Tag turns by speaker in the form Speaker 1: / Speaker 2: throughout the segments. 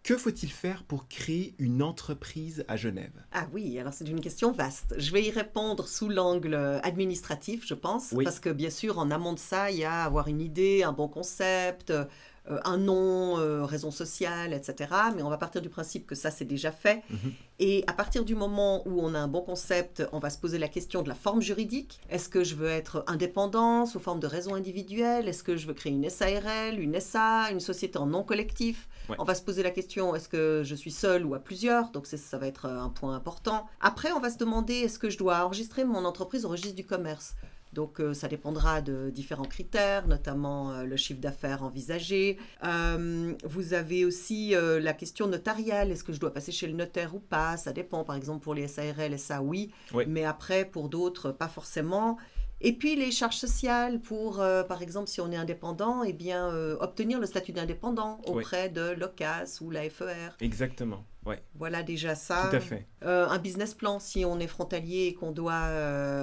Speaker 1: Que faut-il faire pour créer une entreprise à Genève?
Speaker 2: Ah oui, alors c'est une question vaste. Je vais y répondre sous l'angle administratif, je pense,
Speaker 1: Oui.
Speaker 2: parce que bien sûr, en amont de ça, il y a avoir une idée, un bon concept, un nom, raison sociale, etc. Mais on va partir du principe que ça, c'est déjà fait.
Speaker 1: Mhm.
Speaker 2: Et à partir du moment où on a un bon concept, on va se poser la question de la forme juridique. Est-ce que je veux être indépendant sous forme de raison individuelle? Est-ce que je veux créer une SARL, une SA, une société en nom collectif?
Speaker 1: Ouais.
Speaker 2: On va se poser la question, est-ce que je suis seule ou à plusieurs? Donc ça va être un point important. Après, on va se demander, est-ce que je dois enregistrer mon entreprise au registre du commerce? Donc ça dépendra de différents critères, notamment le chiffre d'affaires envisagé. Vous avez aussi la question notariale. Est-ce que je dois passer chez le notaire ou pas? Ça dépend. Par exemple, pour les SARL, SA, oui.
Speaker 1: Oui.
Speaker 2: Mais après, pour d'autres, pas forcément. Et puis les charges sociales pour, par exemple, si on est indépendant, eh bien, obtenir le statut d'indépendant auprès de l'OCAS ou la FER.
Speaker 1: Exactement, ouais.
Speaker 2: Voilà déjà ça.
Speaker 1: Tout à fait.
Speaker 2: Un business plan, si on est frontalier et qu'on doit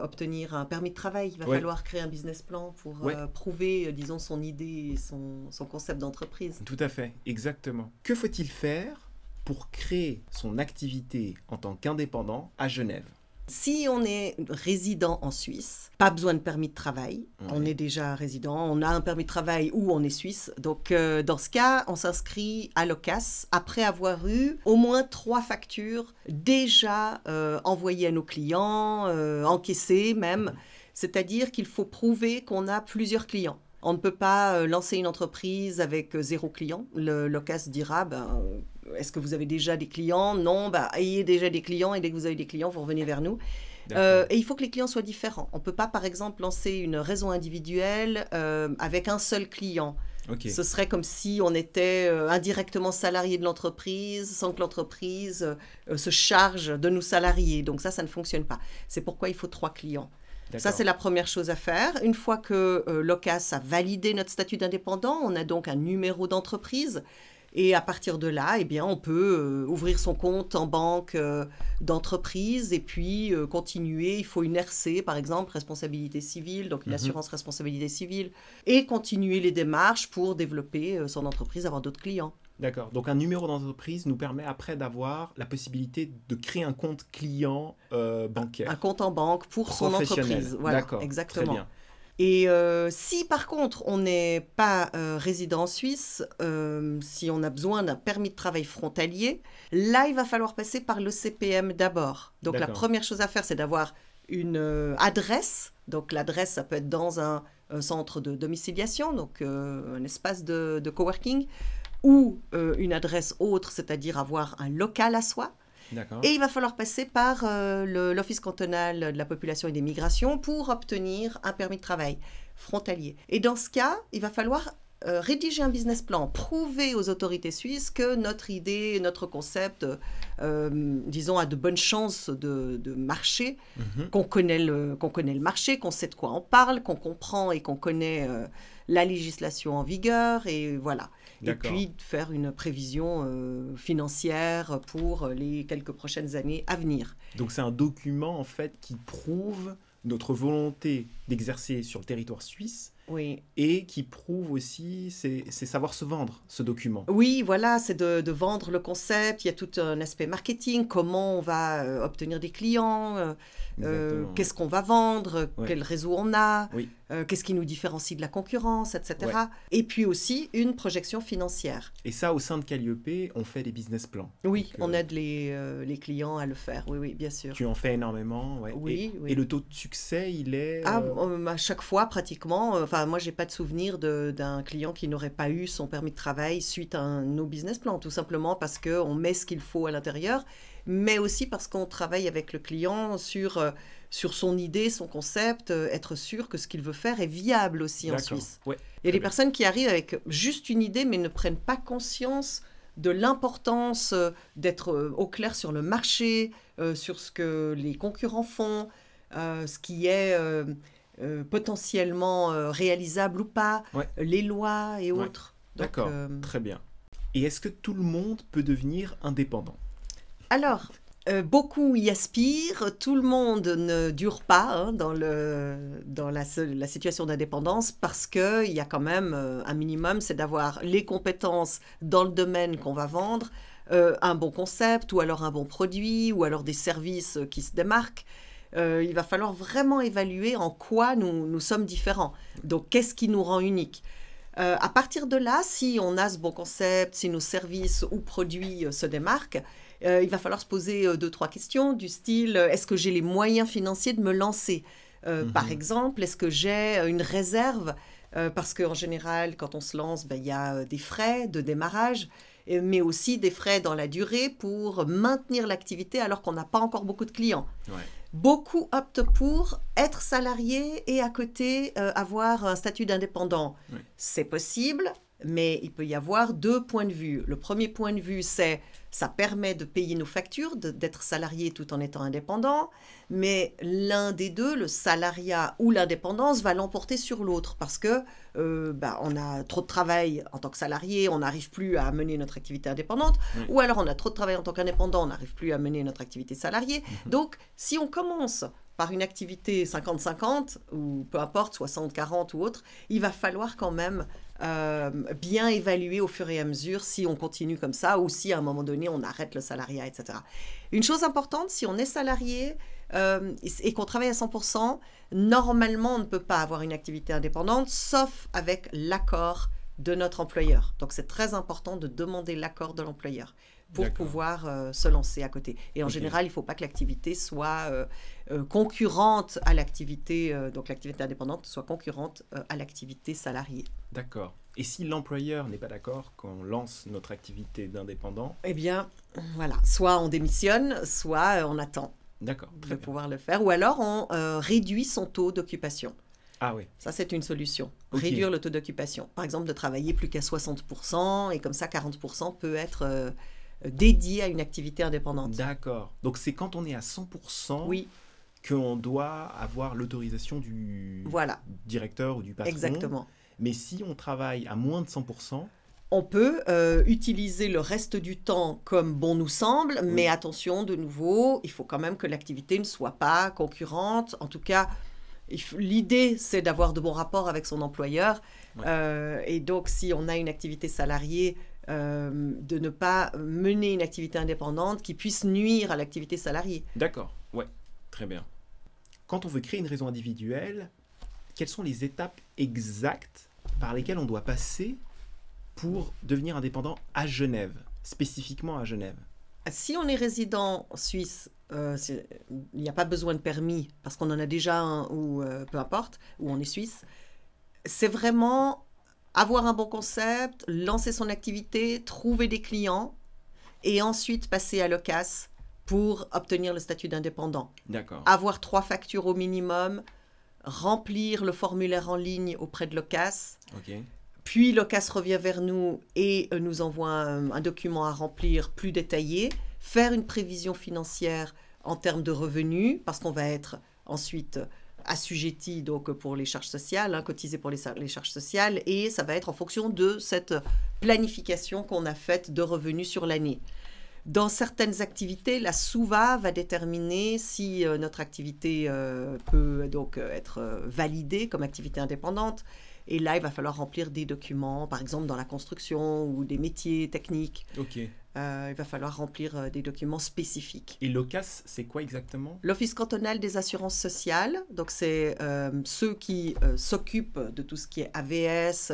Speaker 2: obtenir un permis de travail, il va falloir créer un business plan pour prouver, disons, son idée et son concept d'entreprise.
Speaker 1: Tout à fait, exactement. Que faut-il faire pour créer son activité en tant qu'indépendant à Genève?
Speaker 2: Si on est résident en Suisse, pas besoin de permis de travail. On est déjà résident, on a un permis de travail ou on est suisse. Donc, dans ce cas, on s'inscrit à l'OCAS après avoir eu au moins 3 factures déjà envoyées à nos clients, encaissées même. C'est-à-dire qu'il faut prouver qu'on a plusieurs clients. On ne peut pas lancer une entreprise avec 0 client. L'OCAS dira, est-ce que vous avez déjà des clients? Non, ayez déjà des clients et dès que vous avez des clients, vous revenez vers nous. Et il faut que les clients soient différents. On ne peut pas, par exemple, lancer une raison individuelle avec un seul client.
Speaker 1: Okay.
Speaker 2: Ce serait comme si on était indirectement salarié de l'entreprise sans que l'entreprise se charge de nous salarier. Donc ça ne fonctionne pas. C'est pourquoi il faut 3 clients. Ça, c'est la première chose à faire. Une fois que l'OCAS a validé notre statut d'indépendant, on a donc un numéro d'entreprise. Et à partir de là, eh bien, on peut ouvrir son compte en banque d'entreprise et puis continuer. Il faut une RC, par exemple, responsabilité civile, donc une assurance responsabilité civile, et continuer les démarches pour développer son entreprise, avoir d'autres clients.
Speaker 1: D'accord. Donc, un numéro d'entreprise nous permet après d'avoir la possibilité de créer un compte client bancaire.
Speaker 2: Un compte en banque pour son entreprise. Voilà,
Speaker 1: d'accord.
Speaker 2: Exactement.
Speaker 1: Très bien.
Speaker 2: Et si par contre on n'est pas résident en Suisse, si on a besoin d'un permis de travail frontalier, là il va falloir passer par le CPM d'abord. Donc la première chose à faire, c'est d'avoir une adresse. Donc l'adresse, ça peut être dans un centre de domiciliation, donc un espace de coworking, ou une adresse autre, c'est-à-dire avoir un local à soi. Et il va falloir passer par l'Office cantonal de la population et des migrations pour obtenir un permis de travail frontalier. Et dans ce cas, il va falloir rédiger un business plan, prouver aux autorités suisses que notre idée, notre concept, disons, a de bonnes chances de marcher, qu'on connaît le marché, qu'on sait de quoi on parle, qu'on comprend et qu'on connaît la législation en vigueur, et voilà. Et puis faire une prévision financière pour les quelques prochaines années à venir.
Speaker 1: Donc c'est un document en fait qui prouve notre volonté d'exercer sur le territoire suisse.
Speaker 2: Oui.
Speaker 1: Et qui prouve aussi c'est savoir se vendre, ce document.
Speaker 2: Oui, voilà, c'est de vendre le concept. Il y a tout un aspect marketing, comment on va obtenir des clients, qu'est-ce qu'on va vendre, quel réseau on a, qu'est-ce qui nous différencie de la concurrence, etc. Et puis aussi une projection financière.
Speaker 1: Et ça, au sein de Calliope, on fait des business plans.
Speaker 2: Oui, donc, on aide les clients à le faire, oui, bien sûr.
Speaker 1: Tu en fais énormément,
Speaker 2: oui.
Speaker 1: Et le taux de succès, il est...
Speaker 2: À chaque fois, pratiquement. Moi, je n'ai pas de souvenir d'un client qui n'aurait pas eu son permis de travail suite à nos business plans, tout simplement parce qu'on met ce qu'il faut à l'intérieur, mais aussi parce qu'on travaille avec le client sur son idée, son concept, être sûr que ce qu'il veut faire est viable aussi en Suisse. Il y a des personnes qui arrivent avec juste une idée, mais ne prennent pas conscience de l'importance d'être au clair sur le marché, sur ce que les concurrents font, ce qui est... potentiellement réalisable ou pas, les lois et autres.
Speaker 1: D'accord, très bien. Et est-ce que tout le monde peut devenir indépendant?
Speaker 2: Alors, Beaucoup y aspirent, tout le monde ne dure pas hein, dans la situation d'indépendance parce qu'il y a quand même un minimum, c'est d'avoir les compétences dans le domaine qu'on va vendre, un bon concept ou alors un bon produit ou alors des services qui se démarquent. Il va falloir vraiment évaluer en quoi nous sommes différents. Donc, qu'est-ce qui nous rend uniques? À partir de là, si on a ce bon concept, si nos services ou produits se démarquent, il va falloir se poser 2-3 questions du style est-ce que j'ai les moyens financiers de me lancer Par exemple, est-ce que j'ai une réserve parce qu'en général, quand on se lance, il y a des frais de démarrage, mais aussi des frais dans la durée pour maintenir l'activité alors qu'on n'a pas encore beaucoup de clients.
Speaker 1: Ouais.
Speaker 2: Beaucoup optent pour être salarié et à côté avoir un statut d'indépendant.
Speaker 1: Oui.
Speaker 2: C'est possible, mais il peut y avoir 2 points de vue. Le premier point de vue, c'est ça permet de payer nos factures, d'être salarié tout en étant indépendant, mais l'un des deux, le salariat ou l'indépendance, va l'emporter sur l'autre parce que on a trop de travail en tant que salarié, on n'arrive plus à mener notre activité indépendante, ou alors on a trop de travail en tant qu'indépendant, on n'arrive plus à mener notre activité salariée. Donc, si on commence par une activité 50-50, ou peu importe, 60-40 ou autre, il va falloir quand même bien évaluer au fur et à mesure si on continue comme ça ou si à un moment donné on arrête le salariat, etc. Une chose importante, si on est salarié et qu'on travaille à 100%, normalement on ne peut pas avoir une activité indépendante sauf avec l'accord de notre employeur. Donc c'est très important de demander l'accord de l'employeur pour pouvoir se lancer à côté. Et en général, il ne faut pas que l'activité soit concurrente à l'activité, donc l'activité indépendante soit concurrente à l'activité salariée.
Speaker 1: D'accord. Et si l'employeur n'est pas d'accord quand on lance notre activité d'indépendant?
Speaker 2: Eh bien, voilà, soit on démissionne, soit on attend de pouvoir le faire, ou alors on réduit son taux d'occupation.
Speaker 1: Ah oui.
Speaker 2: Ça, c'est une solution. Réduire le taux d'occupation. Par exemple, de travailler plus qu'à 60%, et comme ça, 40% peut être dédié à une activité indépendante.
Speaker 1: D'accord. Donc, c'est quand on est à 100% qu'on doit avoir l'autorisation du directeur ou du patron.
Speaker 2: Exactement.
Speaker 1: Mais si on travaille à moins de 100%...
Speaker 2: On peut utiliser le reste du temps comme bon nous semble, mais attention, de nouveau, il faut quand même que l'activité ne soit pas concurrente. En tout cas, l'idée, c'est d'avoir de bons rapports avec son employeur. Et donc, si on a une activité salariée, de ne pas mener une activité indépendante qui puisse nuire à l'activité salariée.
Speaker 1: D'accord, ouais, très bien. Quand on veut créer une raison individuelle, quelles sont les étapes exactes par lesquelles on doit passer pour devenir indépendant à Genève, spécifiquement à Genève?
Speaker 2: Si on est résident suisse, il n'y a pas besoin de permis parce qu'on en a déjà un ou peu importe, où on est suisse. C'est vraiment avoir un bon concept, lancer son activité, trouver des clients et ensuite passer à l'OCAS pour obtenir le statut d'indépendant.
Speaker 1: D'accord.
Speaker 2: Avoir 3 factures au minimum, remplir le formulaire en ligne auprès de l'OCAS. Puis l'OCAS revient vers nous et nous envoie un document à remplir plus détaillé, faire une prévision financière en termes de revenus, parce qu'on va être ensuite assujetti donc pour les charges sociales, cotisé pour les charges sociales, et ça va être en fonction de cette planification qu'on a faite de revenus sur l'année. Dans certaines activités, la SUVA va déterminer si notre activité peut donc être validée comme activité indépendante. Et là, il va falloir remplir des documents, par exemple dans la construction ou des métiers techniques. Il va falloir remplir des documents spécifiques.
Speaker 1: Et l'OCAS, c'est quoi exactement?
Speaker 2: L'Office cantonal des assurances sociales. Donc, c'est ceux qui s'occupent de tout ce qui est AVS,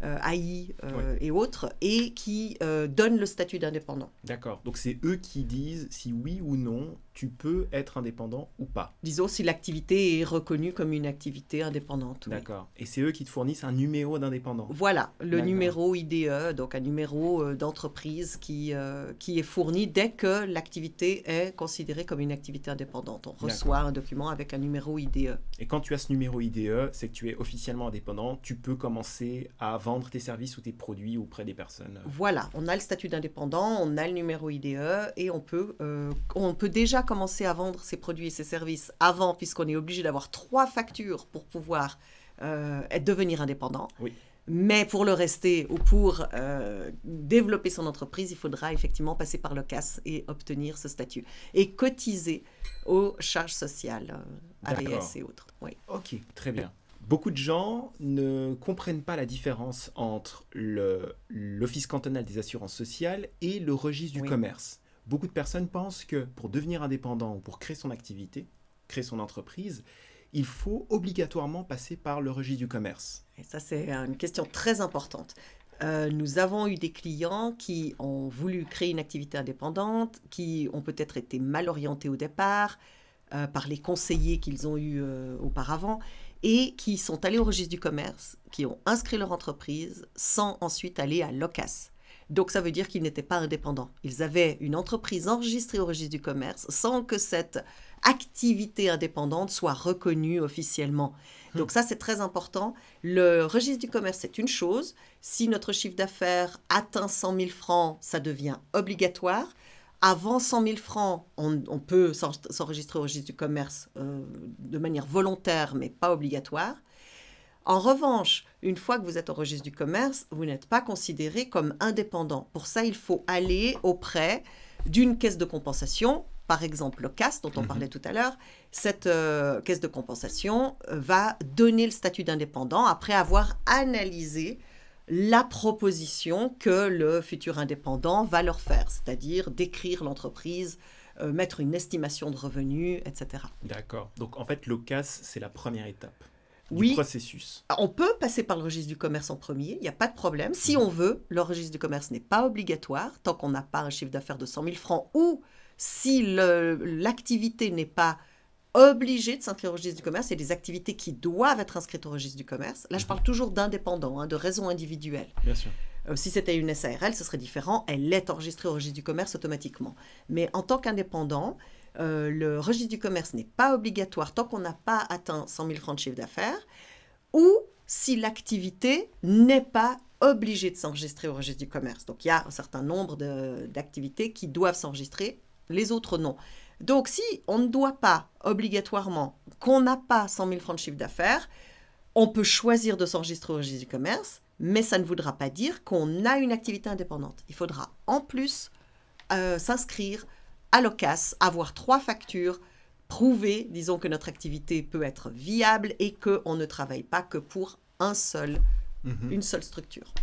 Speaker 2: AI et autres, et qui donnent le statut d'indépendant.
Speaker 1: D'accord. Donc, c'est eux qui disent si oui ou non, tu peux être indépendant ou pas.
Speaker 2: Disons si l'activité est reconnue comme une activité indépendante.
Speaker 1: D'accord. Et c'est eux qui te fournissent un numéro d'indépendant.
Speaker 2: Voilà, le numéro IDE, donc un numéro d'entreprise qui est fourni dès que l'activité est considérée comme une activité indépendante. On reçoit un document avec un numéro IDE.
Speaker 1: Et quand tu as ce numéro IDE, c'est que tu es officiellement indépendant, tu peux commencer à vendre tes services ou tes produits auprès des personnes.
Speaker 2: Voilà, on a le statut d'indépendant, on a le numéro IDE et on peut déjà commencer à vendre ses produits et ses services avant, puisqu'on est obligé d'avoir 3 factures pour pouvoir devenir indépendant.
Speaker 1: Oui.
Speaker 2: Mais pour le rester ou pour développer son entreprise, il faudra effectivement passer par le CAS et obtenir ce statut. Et cotiser aux charges sociales, AVS et autres. Oui.
Speaker 1: Ok, très bien. Beaucoup de gens ne comprennent pas la différence entre l'Office cantonal des assurances sociales et le registre du commerce. Beaucoup de personnes pensent que pour devenir indépendant ou pour créer son activité, créer son entreprise, il faut obligatoirement passer par le registre du commerce.
Speaker 2: Et ça, c'est une question très importante. Nous avons eu des clients qui ont voulu créer une activité indépendante, qui ont peut-être été mal orientés au départ par les conseillers qu'ils ont eus auparavant et qui sont allés au registre du commerce, qui ont inscrit leur entreprise sans ensuite aller à l'OCAS. Donc, ça veut dire qu'ils n'étaient pas indépendants. Ils avaient une entreprise enregistrée au registre du commerce sans que cette activité indépendante soit reconnue officiellement. Donc ça, c'est très important. Le registre du commerce, c'est une chose. Si notre chiffre d'affaires atteint 100 000 francs, ça devient obligatoire. Avant 100 000 francs, on peut s'enregistrer au registre du commerce de manière volontaire, mais pas obligatoire. En revanche, une fois que vous êtes au registre du commerce, vous n'êtes pas considéré comme indépendant. Pour ça, il faut aller auprès d'une caisse de compensation, par exemple le CAS dont on parlait tout à l'heure. Cette caisse de compensation va donner le statut d'indépendant après avoir analysé la proposition que le futur indépendant va leur faire, c'est-à-dire décrire l'entreprise, mettre une estimation de revenus, etc.
Speaker 1: D'accord. Donc en fait, le CAS, c'est la première étape du
Speaker 2: Oui,
Speaker 1: processus.
Speaker 2: on peut passer par le registre du commerce en premier, il n'y a pas de problème. Si on veut, le registre du commerce n'est pas obligatoire tant qu'on n'a pas un chiffre d'affaires de 100 000 francs ou si l'activité n'est pas obligée de s'inscrire au registre du commerce. Il y a des activités qui doivent être inscrites au registre du commerce. Là, je parle toujours d'indépendants, de raisons individuelles.
Speaker 1: Bien sûr.
Speaker 2: Si c'était une SARL, ce serait différent. Elle est enregistrée au registre du commerce automatiquement. Mais en tant qu'indépendant, le registre du commerce n'est pas obligatoire tant qu'on n'a pas atteint 100 000 francs de chiffre d'affaires ou si l'activité n'est pas obligée de s'enregistrer au registre du commerce. Donc, il y a un certain nombre d'activités qui doivent s'enregistrer, les autres non. Donc, si on ne doit pas obligatoirement, qu'on n'a pas 100 000 francs de chiffre d'affaires, on peut choisir de s'enregistrer au registre du commerce, mais ça ne voudra pas dire qu'on a une activité indépendante. Il faudra en plus s'inscrire à l'OCAS, avoir 3 factures, prouver, disons, que notre activité peut être viable et qu'on ne travaille pas que pour une seule structure.